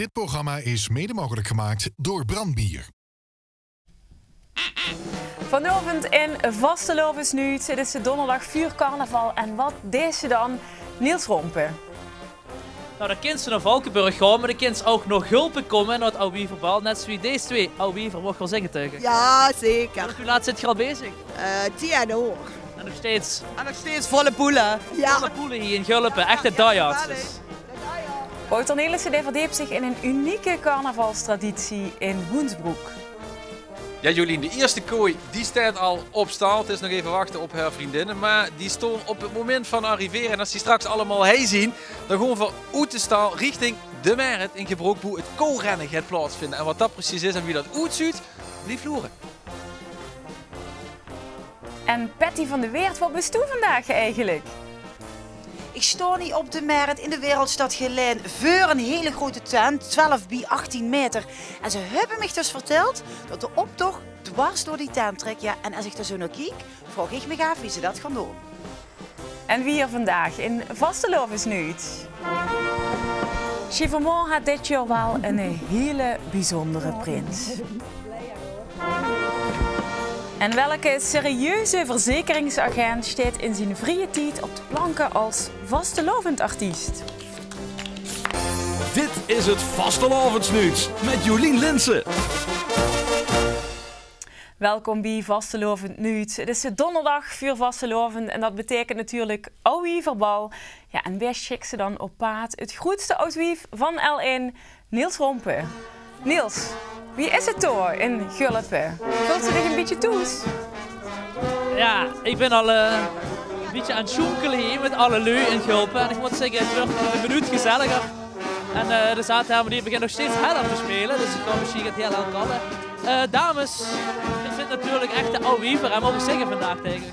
Dit programma is mede mogelijk gemaakt door Brandbier. Vanavond in Vastelovensnuit. Het is de donderdag vuurcarnaval. En wat deed ze dan? Niels Rompen. Nou, dan kind ze naar Valkenburg gaan, maar dan kind ze ook nog hulpen komen naar het Ouwieverbal. Net zoals deze twee. Ouwiever mocht wel zingen tegen. Ja, zeker. Hoe laat zit je al bezig? 10 uur. En nog steeds En nog steeds volle poelen. Ja. alle poelen hier in Gulpen. Echte diehards. Wouter Nelissen verdiept zich in een unieke carnavalstraditie in Hoensbroek. Ja, Jolien, de eerste kooi die staat al op stal. Het is nog even wachten op haar vriendinnen. Maar die stonden op het moment van arriveren. En als die straks allemaal heen zien, dan gaan we uit de stal richting de Merit in Gebroekboe het koolrennen gaat plaatsvinden. En wat dat precies is en wie dat uitziet, blijf loeren. En Patty van de Weert, wat bist u vandaag eigenlijk? Ik sta niet op de Merit in de Wereldstad Geleen voor een hele grote tent, 12 bij 18 meter. En ze hebben me dus verteld dat de optocht dwars door die tent trekt. Ja, en als ik er zo naar kijk, vraag ik me af wie ze dat gaan doen. En wie er vandaag in Vastelovensnuit? Chivermont had dit jaar wel een hele bijzondere prins. En welke serieuze verzekeringsagent staat in zijn vrije tijd op de planken als vastelovend artiest? Dit is het Vastelovensnuit met Jolien Linssen. Welkom bij Vastelovend Nuut. Het is de donderdag voor Vastelovend en dat betekent natuurlijk Ouwieverbal. Ja, en best schikt ze dan op paard het grootste oudwief van L1, Niels Rompen. Niels, wie is het toch in Gulpen? Vult ze zich een beetje toes? Ja, ik ben al een beetje aan het sjonkelen hier met alle lui in Gulpen. En ik moet zeggen, het wordt een minuut gezelliger. En de zaterdag die begint nog steeds harder te spelen, dus ik kan misschien het heel hard kallen. Dames, dit zit natuurlijk echt de Ouwiever en mogen zingen vandaag tegen.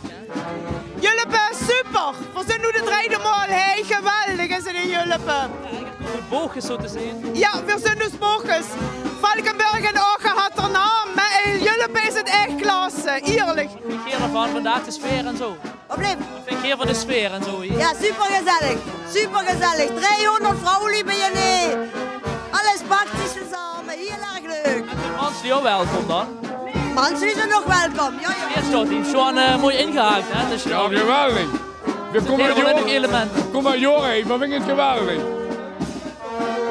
Julpen, super! We zijn nu de tweede maal. Hey, geweldig is het in Julpen. Ja, ik heb goed boogjes zo te zien. Ja, we zijn dus boogjes. Valkenburg en Ogen had er naam, maar in Julpen is het echt klasse, eerlijk. Ik vind hier ervan, vandaag de sfeer en zo. Wat bleef? Ik vind hier van de sfeer en zo hier. Ja, super gezellig. Super gezellig. 300 vrouwen liepen je nee. Alles praktisch samen. Heel erg leuk. En de mans die ook welkom dan. Mensen zijn nog welkom. Ja, ja. Hier staat hij zo mooi ingehaakt. Hè? Dus Ja, geweldig. We kom uit Jorre, maar vind ik het geweldig.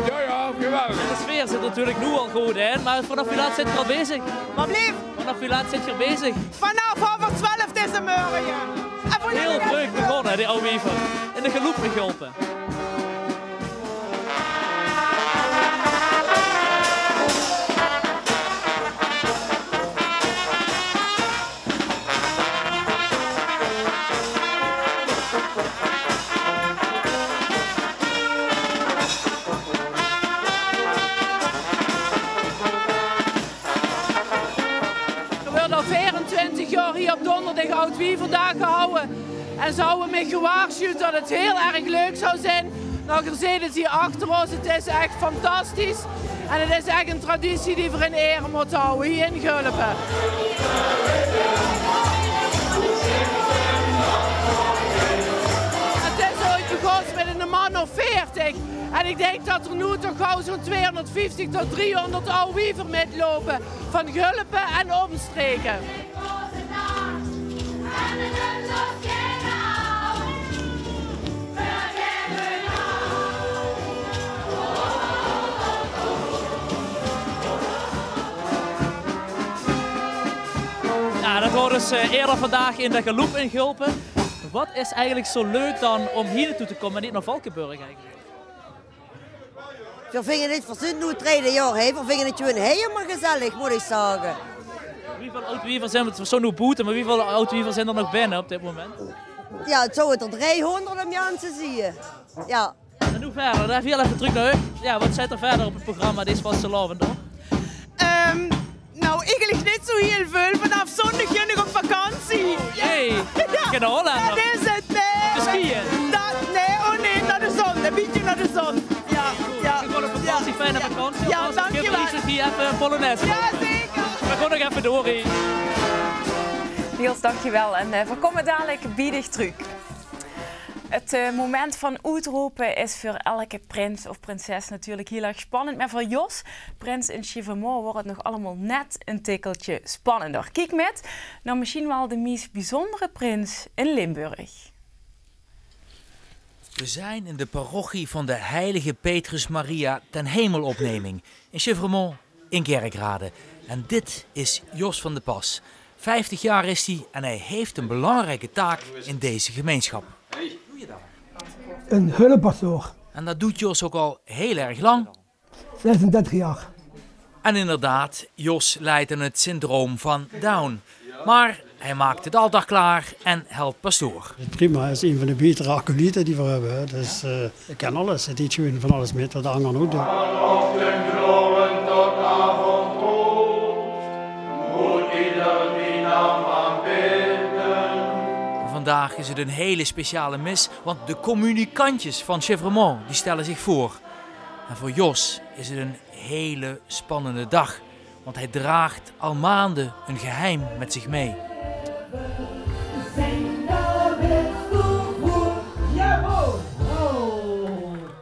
Ja, geweldig. de sfeer zit natuurlijk nu al goed in, maar vanaf hoe laat zit je al bezig? Wat bleef? Vanaf hoe laat zit je er bezig? Vanaf 11:30 deze morgen. Heel druk begonnen, die Ouwiever. In de geloep geholpen. Al 24 jaar hier op donderdag Oud-Wieverdag gehouden. En ze hebben me gewaarschuwd dat het heel erg leuk zou zijn. Nou, je ziet het hier achter ons, het is echt fantastisch. En het is echt een traditie die we in ere moeten houden, hier in Gulpen. Het is ooit begonnen met een man of 40. En ik denk dat er nu toch gauw zo'n 250 tot 300 Ouwiever metlopen van Gulpen en omstreken. Ja, dat wordt dus eerder vandaag in de geloep in Gulpen. Wat is eigenlijk zo leuk dan om hier naartoe te komen en niet naar Valkenburg eigenlijk? We vinden het verzin nu het tweede jaar. We vinden het gewoon helemaal gezellig, moet ik zeggen. Hoeveel Oud-Wievers zijn het zo nu boeten, maar hoeveel Oud-Wievers zijn er nog binnen op dit moment? Ja, het zou het er 300 om Jansen zien. Ja. En hoe verder? Daar heel even terug naar u. Ja, wat zit er verder op het programma deze vastelovend hoor? Nou, eigenlijk niet zo heel veel. Vanaf zondag ga ik op vakantie. Jee, in de Holland. Dat is het, nee. Te skiën? Nee, naar de zon. Een beetje naar de zon. Ja, ja. Ik wil op vakantie, fijne vakantie. Ja, dankjewel. Ik hier even een Polonaise. Ja, zeker. We gaan nog even door hier. Niels, dankjewel. En we komen dadelijk biedig terug. Het moment van uitroepen is voor elke prins of prinses natuurlijk heel erg spannend. Maar voor Jos, prins in Chevremois, wordt het nog allemaal net een tikkeltje spannender. Kijk met naar misschien wel de meest bijzondere prins in Limburg. We zijn in de parochie van de heilige Petrus Maria ten Hemelopneming in Chevremois in Kerkrade. En dit is Jos van de Pas. 50 jaar is hij en hij heeft een belangrijke taak in deze gemeenschap. Hey. Een hulppastoor. En dat doet Jos ook al heel erg lang. 36 jaar. En inderdaad, Jos lijdt aan het syndroom van Down. Maar hij maakt het altaar klaar en helpt pastoor. Prima, hij is een van de betere acolyten die we hebben. Dus ik ken alles, het doet gewoon van alles met wat de anderen ook doen. Vandaag is het een hele speciale mis, want de communicantjes van Chevremois die stellen zich voor. En voor Jos is het een hele spannende dag, want hij draagt al maanden een geheim met zich mee.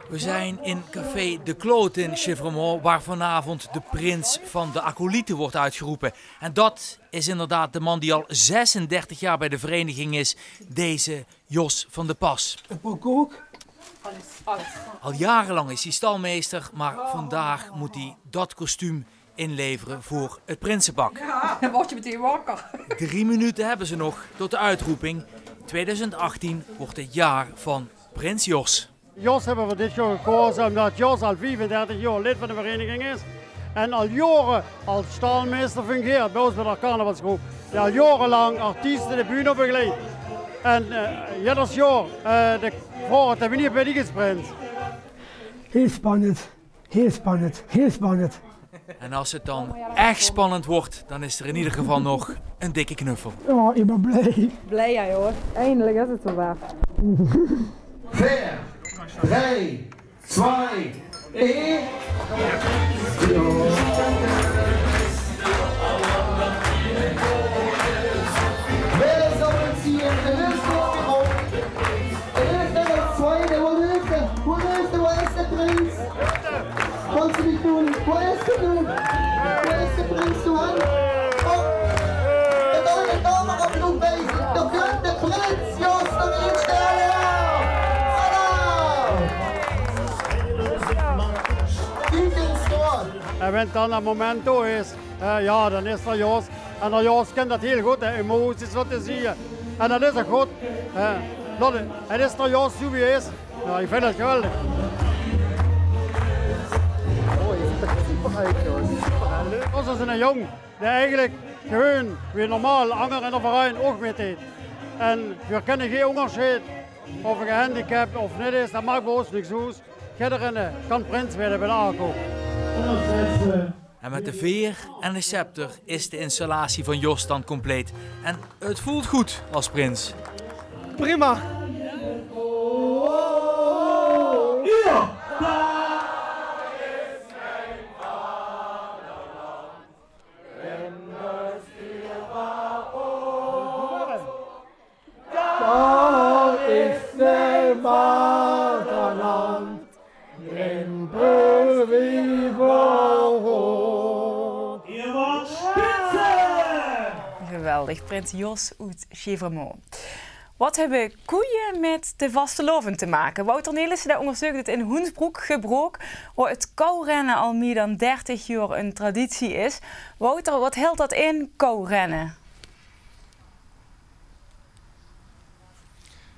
We zijn in café De Kloot in Chevremois, waar vanavond de prins van de acolyten wordt uitgeroepen. En dat is inderdaad de man die al 36 jaar bij de vereniging is, deze Jos van de Pas. Ook. Al jarenlang is hij stalmeester, maar vandaag moet hij dat kostuum inleveren voor het Prinsenpak. Ja, dan word je meteen wakker. 3 minuten hebben ze nog tot de uitroeping. 2018 wordt het jaar van Prins Jos. Jos hebben we dit jaar gekozen omdat Jos al 35 jaar lid van de vereniging is. En al jaren als stalmeester fungeert bij ons bij de carnavalsgroep. Die al jarenlang artiesten de bühne begeleidt. En ieder jaar voor het niet bij die gesprint. Heel spannend, heel spannend, heel spannend. En als het dan echt spannend wordt, dan is er in ieder geval nog een dikke knuffel. Oh, ik ben blij. Blij jij hoor. Eindelijk is het zover. 4, 3, 2, 1. Kannst du nicht tun? Wo ist der nun? Wo ist der Prinz du an? Der neue Dame auf dem Base, der führende Prinz, Jos von Instelle! En wanneer dan dat moment toe is, ja, dan is er Jos. En dat Jos kent dat heel goed, emoties wat te zien. En dat is ook goed. Het is er Jos hoe hij is. Ja, ik vind het geweldig. Jos is een jong die eigenlijk gewoon weer normaal anger in de verein ook mee deed. En we kennen geen onderscheid of een gehandicapt of niet is, dat maakt bij ons niks uit. Iedereen kan prins worden bij de ACO. En met de veer en de scepter is de installatie van Jos dan compleet. En het voelt goed als prins. Prima. Daar is de vaderland in Bewegung. Hier wordt spitsen! Geweldig, prins Jos uit Chevremois. Wat hebben koeien met de vastelovend te maken? Wouter Nelissen dat onderzoekt het in Hoensbroek gebroken, waar het kourennen al meer dan 30 jaar een traditie is. Wouter, wat hield dat in, kourennen?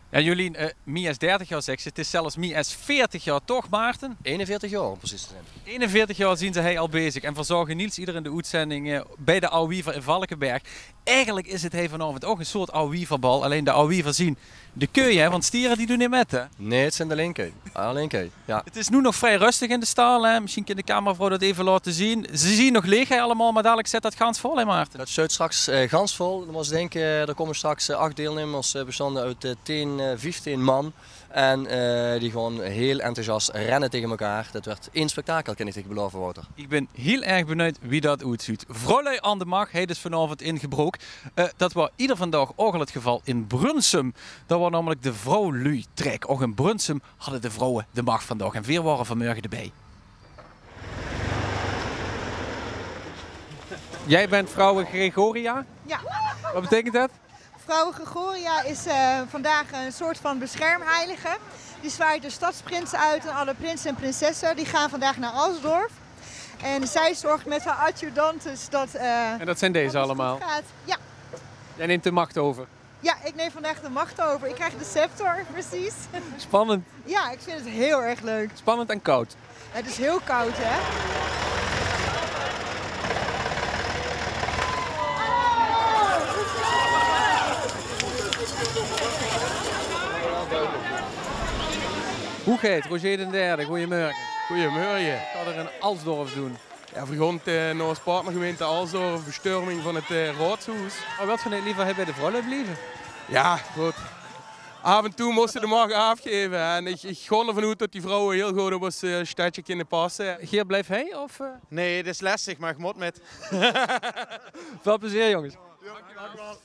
Ja, Jolien, Mie is 30 jaar, zegt ze. Het is zelfs Mie is 40 jaar, toch Maarten? 41 jaar om precies te zijn. 41 jaar zien ze hij al bezig en verzorgen Niels ieder in de uitzending bij de Oude Wiever in Valkenberg. Eigenlijk is het hij vanavond ook een soort Oude Wieverbal, alleen de Oude Wiever zien de keu, hè? Want stieren die doen niet met, hè? Nee, het zijn de linker. Alleen keu, ja. Het is nu nog vrij rustig in de stal, hè? Misschien kan de cameravrouw dat even laten zien. Ze zien nog leeg hè, allemaal, maar dadelijk zet dat gans vol, hè Maarten? Dat zuid straks gans vol. Er komen straks 8 deelnemers bestanden uit 10, 15 man. En die gewoon heel enthousiast rennen tegen elkaar. Dat werd één spektakel, kan ik tegen beloven, Wouter. Ik ben heel erg benieuwd wie dat uitziet. Vrolijk aan de macht, hij is vanavond ingebroken. Dat was ieder vandaag ook al het geval in Brunsum. Dat was namelijk de vrouwlui-trek. Ook in Brunsum hadden de vrouwen de macht vandaag. En 4 waren vanmorgen erbij. Jij bent vrouw Gregoria? Ja. Wat betekent dat? Vrouw Gregoria is vandaag een soort van beschermheilige. Die zwaait de stadsprins uit en alle prinsen en prinsessen. Die gaan vandaag naar Alsdorf. En zij zorgt met haar adjudantes dat... en dat zijn deze allemaal? Gaat. Ja. Jij neemt de macht over? Ja, ik neem vandaag de macht over. Ik krijg de scepter, precies. Spannend. Ja, ik vind het heel erg leuk. Spannend en koud. Het is heel koud, hè? Hoe gaat het? Roger de Derde, goedemorgen. Goedemorgen. Ik ga er in Alsdorf doen. Ja, vergond naar ons partnergemeente Alsdorf, bestorming van het raadshuis. Maar wat van het liever bij de vrouwen blijven? Ja, goed. Af en toe moesten de macht afgeven. En ik ga ervan uit dat die vrouwen heel goed op ons stadje kunnen passen. Hier blijft hij? Of? Nee, dat is lastig, maar ik moet met. Veel plezier, jongens. Ja, dankjewel.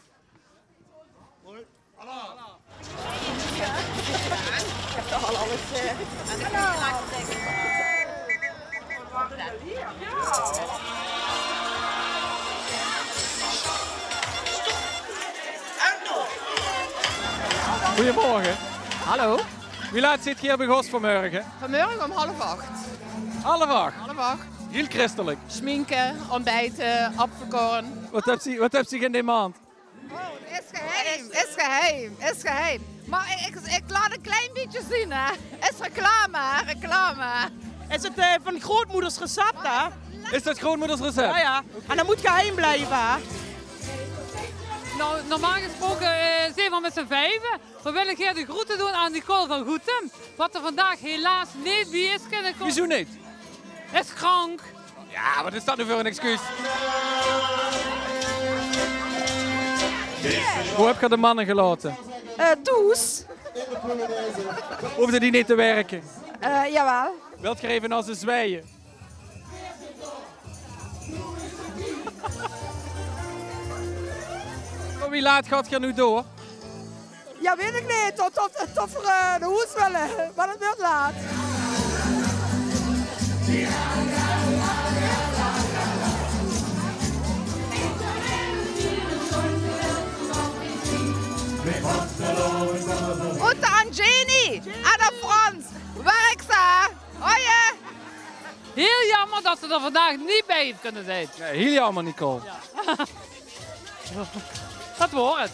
Ik heb toch al alles aan de kant laten denken. Goedemorgen. Hallo. Wie laat zit hier bij Gos vanmorgen? Vanmorgen om 7:30. 7:30? 7:30. Heel christelijk. Schminken, ontbijten, opgekoren. Wat hebt zich in die maand? Oh, is geheim, is geheim, is geheim. Maar ik laat een klein beetje zien, hè. Is reclame, hè, reclame. Is het van grootmoeders recept, hè? Is dat grootmoeders recept? Ja, ja. En dat moet geheim blijven, hè? Nou, normaal gesproken zijn we met z'n 5. We willen graag de groeten doen aan Nicole van Goetem. Wat er vandaag helaas niet bij is kunnen komen. Wieso niet? Is krank. Ja, wat is dat nu voor een excuus? Hoe heb je de mannen gelaten? Toes. Hoefde die niet te werken? Jawel. Wilt je even als ze zwijgen? Wie laat gaat je nu door? Ja, weet ik niet. Tot voor de hoes willen. Maar het wordt laat. Groeten aan Jenny, aan de Frans. Werk ze. Hoi. Heel jammer dat ze er vandaag niet bij heeft kunnen zijn. Nee, heel jammer, Nicole. Ja. Dat wordt het.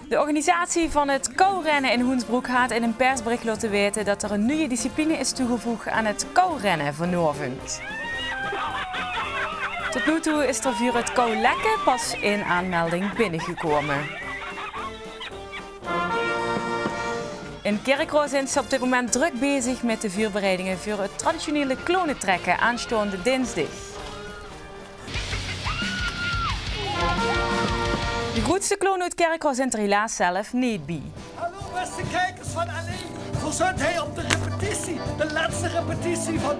De organisatie van het kourennen in Hoensbroek gaat in een persbericht laten weten dat er een nieuwe discipline is toegevoegd aan het kourennen vanavond. Tot nu toe is er voor het koulekken pas één aanmelding binnengekomen. In Kerkroo zijn ze op dit moment druk bezig met de voorbereidingen voor het traditionele klonentrekken aanstaande dinsdag. De grootste kloon uit Kerkroo zijn er helaas zelf niet bij. Hallo beste kijkers van Alleen. Verzond hij op de repetitie, de laatste repetitie van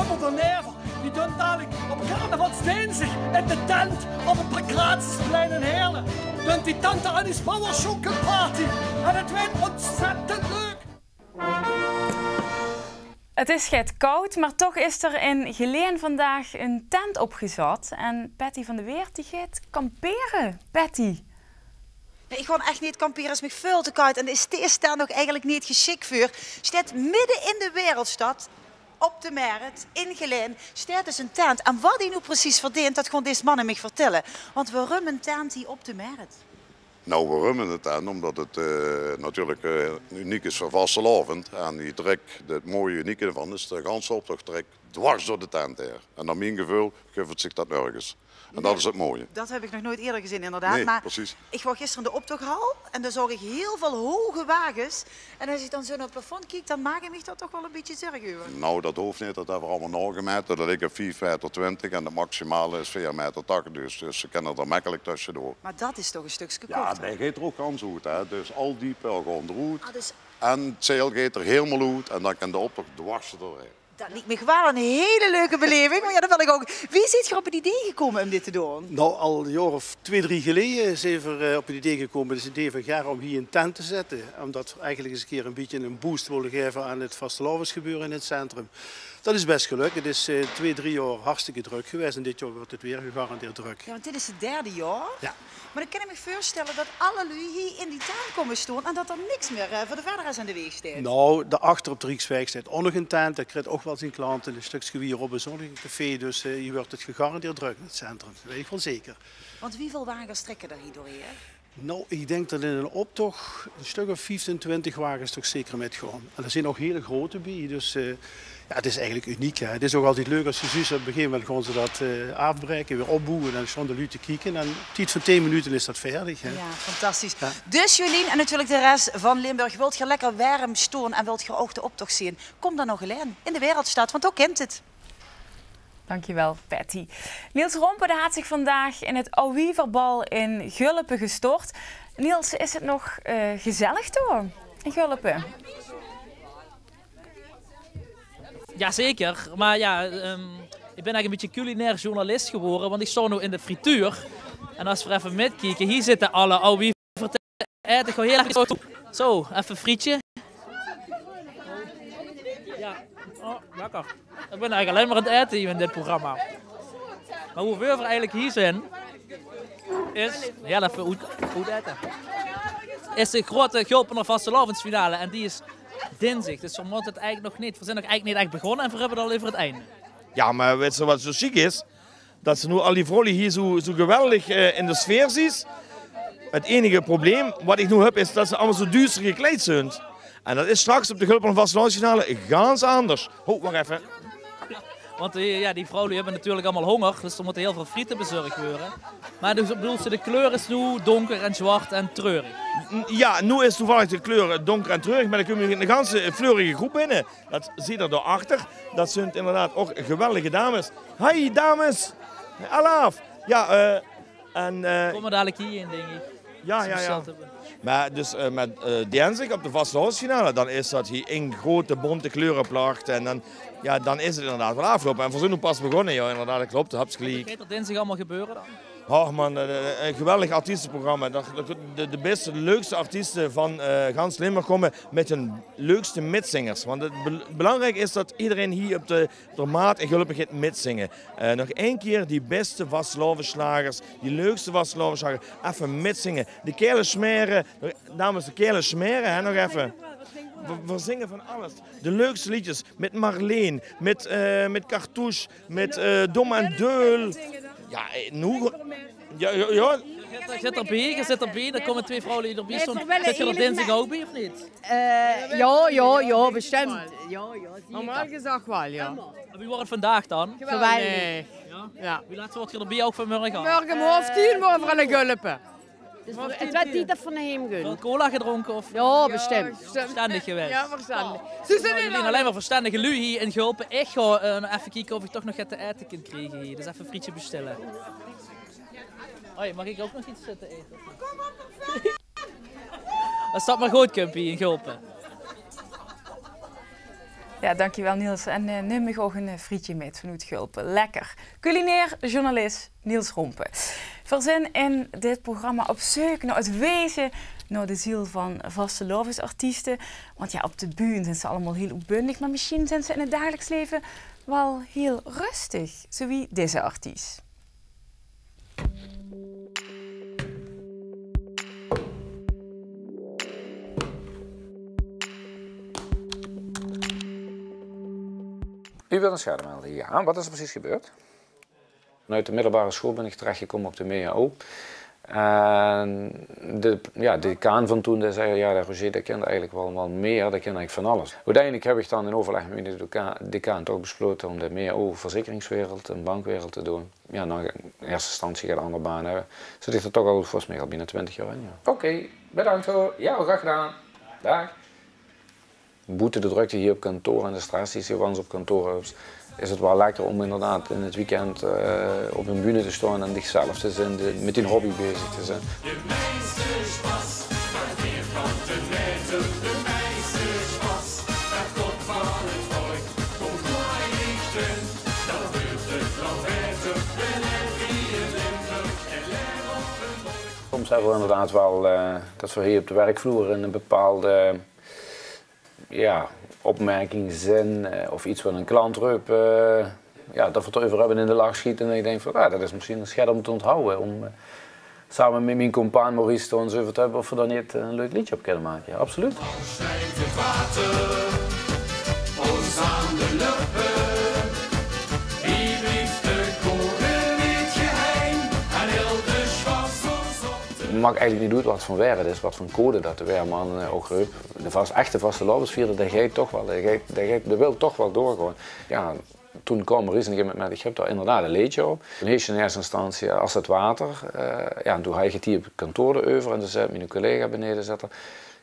Upper de Never. Die doet dadelijk op carnavalsdinsdag in de tent op het Pancratiusplein in Heerlen. Doet die tante Annie's Power Party. En het wordt ontzettend leuk. Het is get koud, maar toch is er in Geleen vandaag een tent opgezet. En Patty van de Weert die gaat kamperen. Patty. Nee, ik ga echt niet kamperen, is me veel te koud. En de is daar nog eigenlijk niet geschikt voor. Staat midden in de wereldstad, op de markt, in Geleen, staat dus een tent. En wat die nu precies verdient, dat kon deze mannen me vertellen. Want waarom een tent hier op de markt? Nou, waarom het dan? Omdat het natuurlijk uniek is voor vastelavond. En die trek, het mooie unieke ervan is de ganse optochttrek dwars door de tent heen. En naar mijn gevoel geeft zich dat nergens. En dat is het mooie. Dat heb ik nog nooit eerder gezien, inderdaad. Nee, maar precies. ik was gisteren in de optochthal en daar zag ik heel veel hoge wagens. En als ik dan zo naar het plafond kijk, dan maak ik me daar toch wel een beetje zorgen over. Nou, dat hoeft niet. Dat hebben we allemaal nagemeten. Dat ligt op 4,20 meter en de maximale is 4,80 meter. Dus ze kunnen er makkelijk tussendoor. Maar dat is toch een stukje kort? Ja, dat gaat er ook aan zo uit. Hè. Dus al die pijl gaan eruit. Dus... En het zeil gaat er helemaal uit en dan kan de optocht dwars doorheen. Dat lijkt me gewoon een hele leuke beleving. Maar ja, dat wil ik ook. Wie is hier op het idee gekomen om dit te doen? Nou, al een jaar of 2, 3 geleden zijn we op het idee gekomen, het idee van Gerard, om hier een tent te zetten. Omdat we eigenlijk eens een keer een beetje een boost willen geven aan het vastelavondsgebeuren in het centrum. Dat is best gelukt. Het is 2, 3 jaar hartstikke druk geweest en dit jaar wordt het weer gegarandeerd druk. Ja, want dit is het 3e jaar. Ja. Maar dan kan ik me voorstellen dat alle lui hier in die tent komen staan en dat er niks meer voor de verder aan de weg staat. Nou, daarachter op de Rieksweg staat ook nog een tent. Daar krijgt ook wel zijn klanten. Een stukje hierop is ook nog een café. Dus hier wordt het gegarandeerd druk in het centrum. Dat weet ik wel zeker. Want hoeveel wagens trekken er hier doorheen? Nou, ik denk dat in een optocht een stuk of 25 wagens toch zeker met gaan. En er zijn ook hele grote bij. Dus ja, het is eigenlijk uniek. Hè. Het is ook altijd leuk als je ziet, op een gegeven moment gaan ze dat afbreken, weer opboeken en dan staan de lui te kijken. En op tijd van 10 minuten is dat verdig. Hè. Ja, fantastisch. Ja. Dus Jolien en natuurlijk de rest van Limburg, wilt je lekker warm staan en wilt je ook de optocht zien? Kom dan nog alleen in de Wereldstad, want ook kent het. Dankjewel, Patty. Niels Rompen had zich vandaag in het Ouwieverbal in Gulpen gestort. Niels, is het nog gezellig toch in Gulpen? Jazeker, maar ja, ik ben eigenlijk een beetje culinair journalist geworden, want ik sta nu in de frituur. En als we even metkijken, hier zitten alle Ouwiever te eten. Ik ga heel erg zo, even een frietje. Ja, oh, lekker. Ik ben eigenlijk alleen maar aan het eten hier in dit programma. Maar hoe we eigenlijk hier zijn, is heel even goed eten. Is de grote Gulpener vastelavondsfinale en die is dinsdag. Dus we moeten het eigenlijk nog niet. We zijn nog eigenlijk niet echt begonnen en we hebben het al even het einde. Ja, maar weet je wat zo chic is? Dat ze nu al die vrouwen hier zo geweldig in de sfeer zien. Het enige probleem wat ik nu heb is dat ze allemaal zo duister gekleed zijn. En dat is straks op de Gulpener vastelavondsfinale ganz anders. Ho, wacht even. Want ja, die vrouwen hebben natuurlijk allemaal honger, dus er moeten heel veel frieten bezorgd worden. Maar dus, bedoel ze, de kleur is nu donker en zwart en treurig. Ja, nu is toevallig de kleur donker en treurig, maar dan kom je in een ganse fleurige groep binnen. Dat zie je er daarachter. Dat zijn inderdaad ook geweldige dames. Hi dames! Alaaf! Ja, Komen dadelijk hier in, denk ik. Ja. Maar dus met dinsdag op de vastelavondsfinale, dan is dat hier in grote bonte kleurenplacht en dan is het inderdaad wel afgelopen. En we zijn nu pas begonnen, ja, inderdaad, dat klopt, dat gelijk. Wat gaat er dinsdag allemaal gebeuren dan? Oh man, een geweldig artiestenprogramma. De beste, de leukste artiesten van gans Limburg komen met hun leukste mitzingers. Want het belangrijk is dat iedereen hier op de maat in Gulpen gaat mitzingen. Nog één keer die beste vastelavondslagers, die leukste vastelavondslagers, even mitzingen. De kelen smeren, dames, de kelen smeren, hè, nog even. We zingen van alles. De leukste liedjes met Marleen, met Cartouche, met Dom en Deul. Ja, nu... Ja. Je zit erbij, er komen 2 vrouwen die erbij staan. Zit je er dinsdag ook bij of niet? Ja, bestimmt. Ja, normaal gezegd wel, ja. Wie wordt het vandaag dan? Geweldig. Ja. Wie laat wordt je erbij ook vanmorgen? Morgen om 9:30 worden we aan de Gulpen. Het werd niet dat van hem gaan. Veel cola gedronken of? Ja, bestemd. Verstandig geweest. Ja, verstandig. Jullie alleen maar verstandige lui hier in Gulpen. Ik ga even kijken of ik toch nog het te eten kan krijgen hier. Dus even een frietje bestellen. Hoi, mag ik ook nog iets te eten? Dat staat maar goed, Kumpie, in Gulpen. Ja, dankjewel Niels. En neem ik ook een frietje met vanuit Gulpen. Lekker. Culinair journalist Niels Rompen. Verzin in dit programma op zoek naar het wezen, naar de ziel van vastelavondsartiesten. Want ja, op de bühne zijn ze allemaal heel opbundig, maar misschien zijn ze in het dagelijks leven wel heel rustig. Zoals deze artiest. U wilt een schade melden? Ja. Wat is er precies gebeurd? Vanuit de middelbare school ben ik terechtgekomen op de MEAO. En de decaan van toen die zei, ja, Roger, dat kent eigenlijk wel meer, dat kent eigenlijk van alles. Uiteindelijk heb ik dan in overleg met de decaan toch besloten om meer over verzekeringswereld en bankwereld te doen. Ja, nou, in eerste instantie gaat een andere baan hebben. Zit ik er toch al volgens mij al binnen 20 jaar in. Ja. Oké, bedankt hoor. Ja, graag gedaan. Dag. Boete de drukte hier op kantoor en de stress die hier op kantoor is het wel lekker om inderdaad in het weekend op een bühne te staan en zichzelf te zijn, met die hobby bezig te zijn. Soms hebben we inderdaad wel dat we hier op de werkvloer in een bepaalde opmerking, zin of iets wat een klant roept, dat we het over hebben in de lach schieten en ik denk van dat is misschien een schet om te onthouden. Om samen met mijn compaan Maurice ons over te hebben of we daar niet een leuk liedje op kunnen maken. Ja, absoluut. Het maakt eigenlijk niet uit wat voor weer het is, wat voor code dat de weerman ook roept. De echte vaste lopersvierder, dat gaat toch wel, dat wil toch wel doorgaan. Ja, toen kwam Maurice en met ik heb daar inderdaad een leedje op. Toen heet je in eerste instantie als het water. En toen had je het hier op het kantoor over en toen zei mijn collega beneden zetten.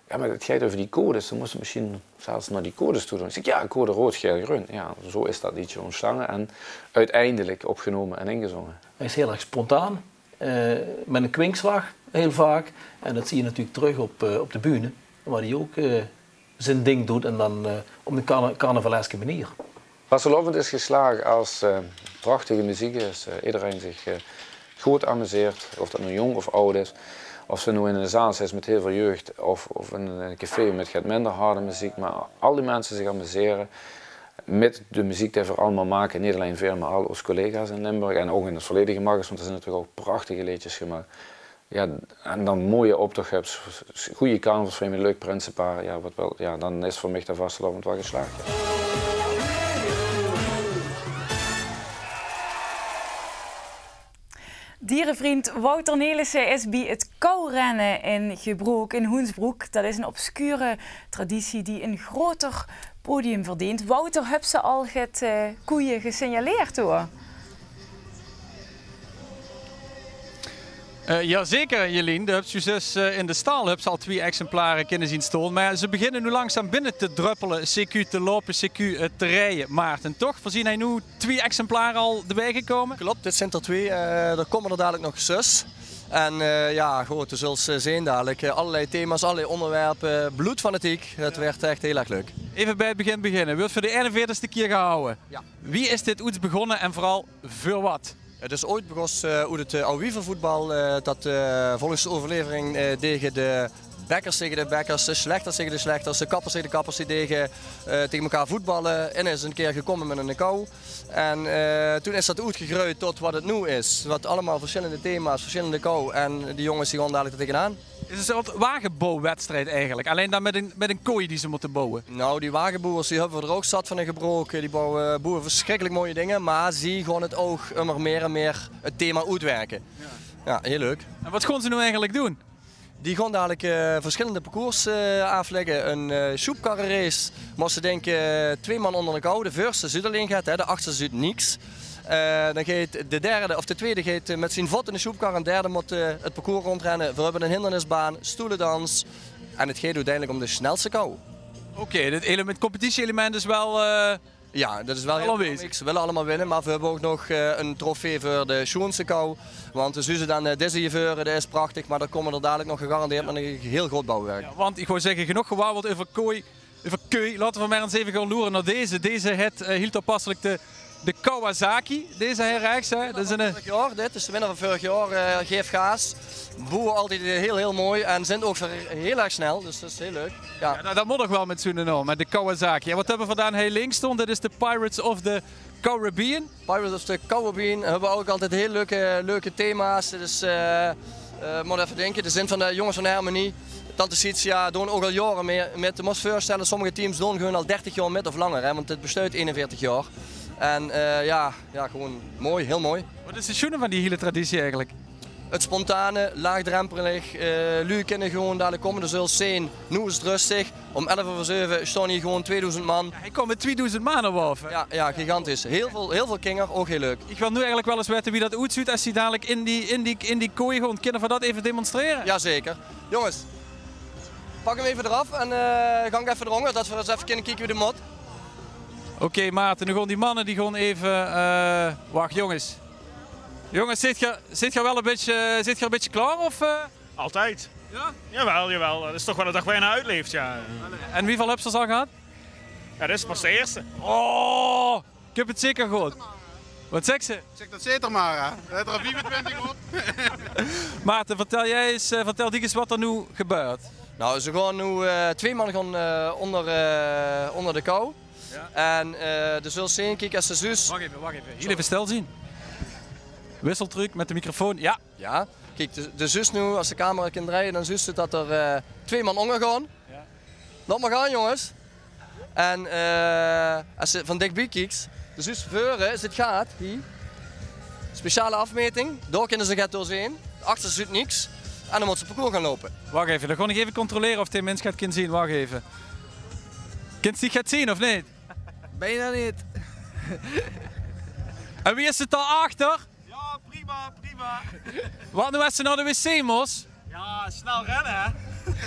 Ja, maar het gaat over die codes, dan moest je misschien zelfs naar die codes toe doen. Ik zeg, ja, code rood, geel, groen. Ja, zo is dat liedje ontstaan en uiteindelijk opgenomen en ingezongen. Hij is heel erg spontaan, met een kwinkslag heel vaak. En dat zie je natuurlijk terug op de bühne, waar hij ook zijn ding doet en dan op een carnavaleske manier. Vastelovend is geslagen als prachtige muziek is. Iedereen zich goed amuseert, of dat nu jong of oud is. Of ze nu in een zaal zijn met heel veel jeugd of in een café met minder harde muziek. Maar al die mensen zich amuseren met de muziek die we allemaal maken. Niet alleen veel, maar al onze collega's in Limburg en ook in het volledige Makkers, want er zijn natuurlijk ook prachtige liedjes gemaakt. Ja, en dan mooie optocht hebt, goede carnavalsfilm, een leuk prinsenpaar. Ja, dan is voor mij dat Vastelovend wel geslaagd. Ja. Dierenvriend Wouter Nelissen is bij het kourennen in Gebroek in Hoensbroek. Dat is een obscure traditie die een groter podium verdient. Wouter, heb ze al het koeien gesignaleerd hoor? Jazeker, Jelien. De Hupsjes in de stal hebben ze al 2 exemplaren kunnen zien staan. Maar ze beginnen nu langzaam binnen te druppelen, CQ te lopen, CQ te rijden. Maarten, toch? Voorzien hij nu 2 exemplaren al erbij gekomen? Klopt, dit zijn er 2. Er komen er dadelijk nog 6. En goed, we zullen zien dadelijk. Allerlei thema's, allerlei onderwerpen, bloedfanatiek. Het werd echt heel erg leuk. Even bij het begin beginnen. Wordt voor de 41ste keer gehouden. Ja. Wie is dit ooit begonnen en vooral voor wat? Het is ooit begonnen uit het oude-wievervoetbal dat volgens de overlevering tegen de bekkers tegen de bekkers, de slechters tegen de slechters, de kappers tegen de kappers die tegen elkaar voetballen. En is een keer gekomen met een kou. En toen is dat uitgegroeid tot wat het nu is. Wat allemaal verschillende thema's, verschillende kou. En die jongens die gaan dadelijk er tegenaan. Het is een soort wagenbouwwedstrijd eigenlijk, alleen dan met een kooi die ze moeten bouwen. Nou, die wagenboers die hebben we er ook zat van gebroken. Die bouwen verschrikkelijk mooie dingen, maar ze gaan het oog immer meer en meer het thema uitwerken. Ja, heel leuk. En wat gaan ze nu eigenlijk doen? Die gaan dadelijk verschillende parcours afleggen. Een soepkarrenrace, maar ze denken 2 man onder de kou. De voorste zit alleen gaat, de achterste zit niks. Dan gaat de tweede gaat met zijn voet in de soepkar en de derde moet het parcours rondrennen. We hebben een hindernisbaan, stoelendans en het gaat uiteindelijk om de snelste kou. Oké, het competitie-element is wel... Ja, dat is wel heel belangrijk. Ze willen allemaal winnen, maar we hebben ook nog een trofee voor de schoonste kou. Want de Suze dan deze hier dat is prachtig, maar dan komen er dadelijk nog gegarandeerd met een heel groot bouwwerk. Ja, want ik wou zeggen, genoeg gewauweld over kooi. Laten we maar eens even gaan loeren naar deze. Deze hield toepasselijk de Kawasaki, deze hier rechts. Hè. Dat is dit is de winnaar van vorig jaar, geeft gaas. Boeren altijd heel mooi en zijn ook heel erg snel, dus dat is heel leuk. Ja. Nou, dat moet nog wel met zo'n naam, met de Kawasaki. En wat hebben we vandaan heel links stond? Dat is de Pirates of the Caribbean. Pirates of the Caribbean hebben ook altijd heel leuke thema's. Dus moet even denken, de zin van de jongens van Harmonie. Tante Sitia doen ook al jaren mee. Met de moest voorstellen, sommige teams doen gewoon al 30 jaar met of langer, hè, want het bestaat 41 jaar. En gewoon mooi, heel mooi. Wat is de schoenen van die hele traditie eigenlijk? het spontane, laagdrempelig. Lui kunnen gewoon dadelijk komen, de zult zien. Nu is het rustig. Om 11:07 staan hier gewoon 2000 man. Ja, ik kom met 2000 man op af. Ja, gigantisch. Heel veel kinger, ook heel leuk. Ik wil nu eigenlijk wel eens weten wie dat uitziet als hij dadelijk in die kooi gewoon. Kunnen we dat even demonstreren? Jazeker. Jongens, pak hem even eraf en ga ik even eronder, dat we eens even kunnen kijken wie de mot. Oké, Maarten, nu gewoon die mannen die gewoon even... wacht, jongens. Jongens, zit je wel een beetje klaar? Of, Altijd. Ja? Jawel. Dat is toch wel de dag waar je naar uitleeft, ja. En hoeveel heb je al gehad? Ja, dit is pas de eerste. Oh, ik heb het zeker gehoord. Wat zegt ze? Zeg dat zeker maar, hè. Het er 24 op. Maarten, vertel die eens wat er nu gebeurt. Nou, ze gaan nu 2 man gaan onder de kou. Ja. En de zult zien, kijk als ze zus... Wacht even. Hier even stil zien. Wisseltruc met de microfoon, ja. Ja, kijk, de zus nu, als de camera kan draaien, dan zus het dat er 2 man onder gaan. Ja. Laat maar gaan, jongens. En als je van dichtbij kijkt, de zus veuren, als het gaat, hier. Speciale afmeting, daar kunnen ze doorzien. Achter zit niks. En dan moet ze parcours gaan lopen. Wacht even, dan ga ik even controleren of die mens gaat kunnen zien. Wacht even. Kind die gaat zien of niet? Bijna niet. En wie is het daarachter? Ja, prima. Wat nu als ze naar de wc moest? Ja, snel rennen, hè.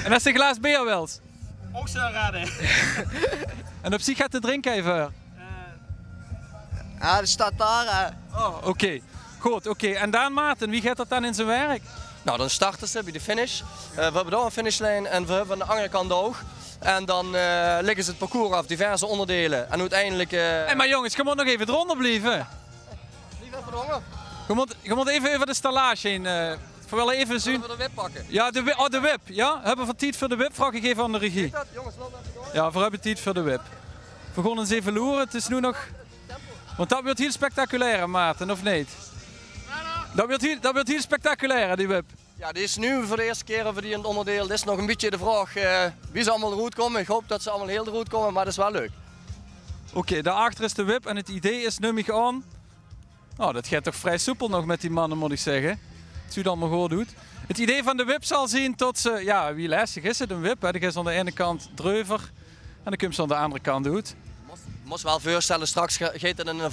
En als ze een glas bier wilt? Ook snel rennen. En op zich gaat te drinken even? Ja, dat staat daar, hè. Oh, oké. Goed, oké. En dan Maarten, wie gaat dat dan in zijn werk? Nou, dan starten ze bij de finish. We hebben daar een finishlijn en we hebben aan de andere kant ook. En dan leggen ze het parcours af, diverse onderdelen. En uiteindelijk... Hey, maar jongens, je moet nog even eronder blijven. Niet even eronder. Je moet even over de stallage heen. We willen even zien. Zullen we de whip pakken? Ja, de whip. Ja? Hebben we tijd voor de whip? Vraag ik even aan de regie. Dat, jongens, loop even door. Ja, we hebben tijd voor de whip. We gaan eens even loeren. Het is nu nog... Want dat wordt heel spectaculair, Maarten, of niet? Dat wordt heel spectaculair, die whip. Ja, die is nu voor de eerste keer over die in het onderdeel. Dit is nog een beetje de vraag wie ze allemaal de route komen. Ik hoop dat ze allemaal heel de route komen, maar dat is wel leuk. Oké, daarachter is de whip en het idee is nummer aan. Oh, dat gaat toch vrij soepel nog met die mannen, moet ik zeggen. Het u het allemaal goed doet. Het idee van de whip zal zien tot ze, ja, wie lastig is het, een whip. Hè? Die is aan de ene kant dreuver en dan kun je ze aan de andere kant doen. Je moet wel voorstellen, straks gaat het een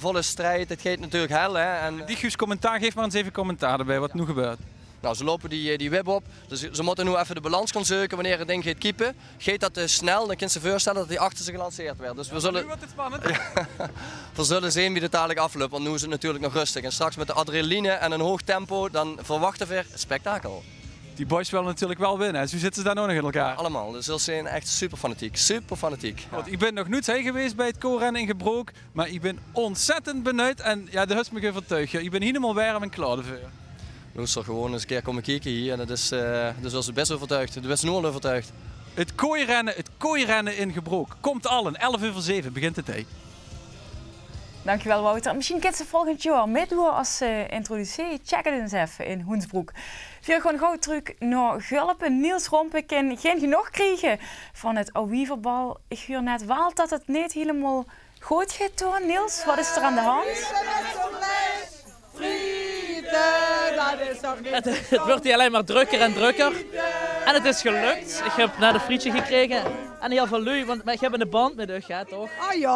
volle strijd. Het gaat natuurlijk hel. Hè? En die Guus commentaar, geef maar eens even commentaar erbij wat nu gebeurt. Nou, ze lopen die web op, dus ze moeten nu even de balans gaan zoeken wanneer het ding gaat kiepen. Gaat dat te snel, dan kun je je voorstellen dat hij achter ze gelanceerd werd. Dus we zullen... Nu wordt het spannend. We zullen zien wie het dadelijk afloopt, want nu is het natuurlijk nog rustig. En straks met de adrenaline en een hoog tempo, dan verwachten we weer spektakel. Die boys willen natuurlijk wel winnen, dus hoe zitten ze daar nog in elkaar? Ja, allemaal, dus ze zijn echt super fanatiek, super fanatiek. Ja. Ik ben nog nooit heen geweest bij het koorrennen in Gebroek, maar ik ben ontzettend benieuwd en ja, dat is me overtuigd. Ik ben helemaal warm en klaar ervoor. Nu is er gewoon eens een keer komen kijken hier en dat is, dus was best overtuigd, de best nu al overtuigd. Het kooirennen in Gebroek komt al in 11:07 begint het tijd. Dankjewel Wouter. Misschien kunt ze volgend jaar meedoen als introducee. Check het eens even in Hoensbroek. Veel gewoon gauw terug naar Gulpen. Niels Rompen kan geen genoeg krijgen van het Ouwieverbal. Ik hoor net wel dat het niet helemaal goed gaat doen. Niels, wat is er aan de hand? Het wordt hier alleen maar drukker en drukker. En het is gelukt. Ik heb net een frietje gekregen. En heel veel lui, want ik heb een band met u, ja, toch? Oh ja.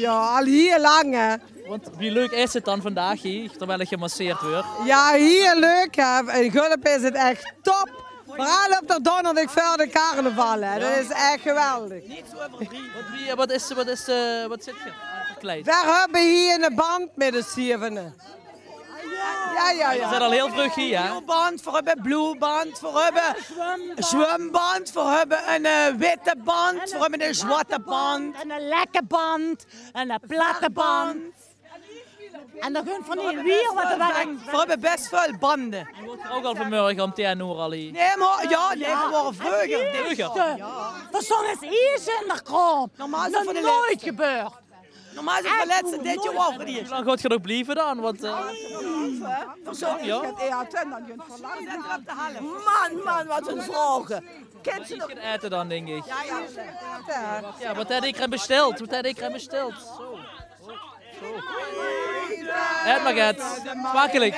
Al heel lang, hè. Want wie leuk is het dan vandaag hier, terwijl ik gemasseerd word? Ja, heel leuk, hè. In Gulpen is het echt top. Vooral op de donderdag voor de carnaval, hè. Dat is echt geweldig. Niet zo wat zit je verkleed? We hebben hier een band met de zevende. Ja. Je zit al heel vroeg hier, hè? Band, we hebben bloeband, we hebben zwemband, we hebben een witte band, we hebben een zwarte band. En een lekke band, en een platte band. En dan gaan van die weer wat er werkt. We hebben best veel banden. Je wordt er ook al vanmorgen om 10 uur al hier. Nee, maar we waren vroeger. Er stond eens iets in de krop. Normaal is dat het nooit gebeurd. Normaal is het de laatste dit jaar over. Hoe lang gaat je nog blijven dan? Want, ja. Man, wat een vragen. Kent ze nog eten dan, denk ik? Ja, wat heb ik er besteld? Zo. Eet maar, Gert. Smakelijk.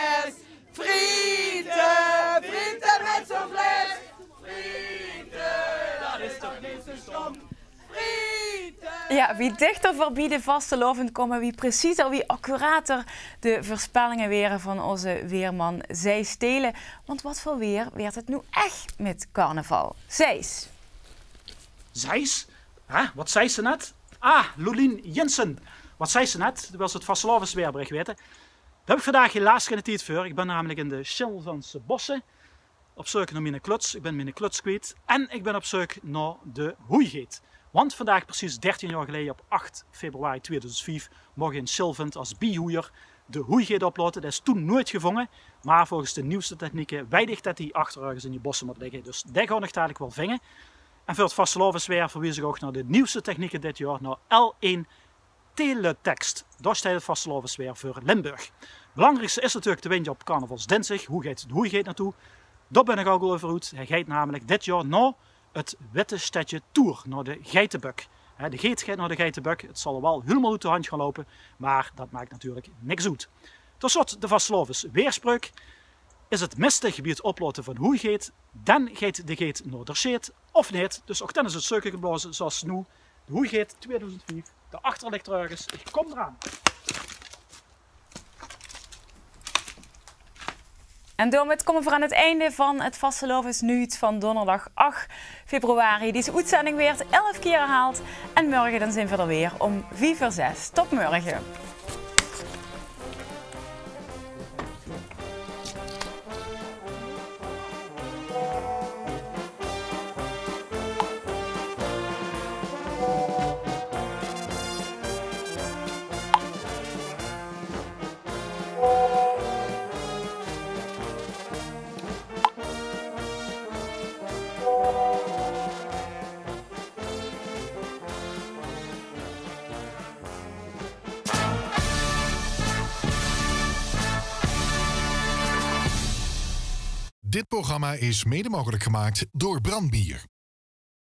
Ja, wie dichter voorbij de vastelovend komen, wie preciezer, wie accurater de voorspellingen weer van onze weerman Zijs stelen. Want wat voor weer werd het nu echt met carnaval? Zijs. Zijs? Wat zei ze net? Lolien Jensen. Wat zei ze net? Dat was het vastelovens weerbericht weten. Daar heb ik vandaag helaas geen tijd voor. Ik ben namelijk in de Schilvanse bossen op zoek naar mijn kluts. Ik ben mijn kluts kwijt. En ik ben op zoek naar de hoeigeet. Want vandaag, precies 13 jaar geleden, op 8 februari 2005, mocht in Schilvent als biehoeier de hoeigeet oploten. Dat is toen nooit gevangen. Maar volgens de nieuwste technieken weidigt dat die achterergens in die bossen moet liggen. Dus dat gaan we dadelijk wel vangen. En voor het vastelovensweer verwijs ik ook naar de nieuwste technieken dit jaar, naar L1 Teletext. Dat is het vastelovensweer voor Limburg. Het belangrijkste is natuurlijk de windje op carnavalsdinsdag. Hoe gaat de hoeigeet naartoe? Daar ben ik al over uit. Hij gaat namelijk dit jaar naar het witte stadje Tour, naar de Geitenbuk. De geet gaat naar de Geitenbuk. Het zal er wel helemaal uit de hand gaan lopen, maar dat maakt natuurlijk niks uit. Tot slot de vastelovens weerspreuk. Is het mistig bij het oploten van hoeigeet, dan gaat de geet naar de scheet of niet. Dus ook dan is het stukken geblazen zoals nu. De hoeigeet 2005, de achter ligt ergens. Ik kom eraan. En daarmee komen we aan het einde van het vastelovensnieuws van donderdag 8 februari. Deze uitzending werd 11 keer herhaald. En morgen dan zijn we er weer om 5:06. Tot morgen. Dit programma is mede mogelijk gemaakt door Brandbier.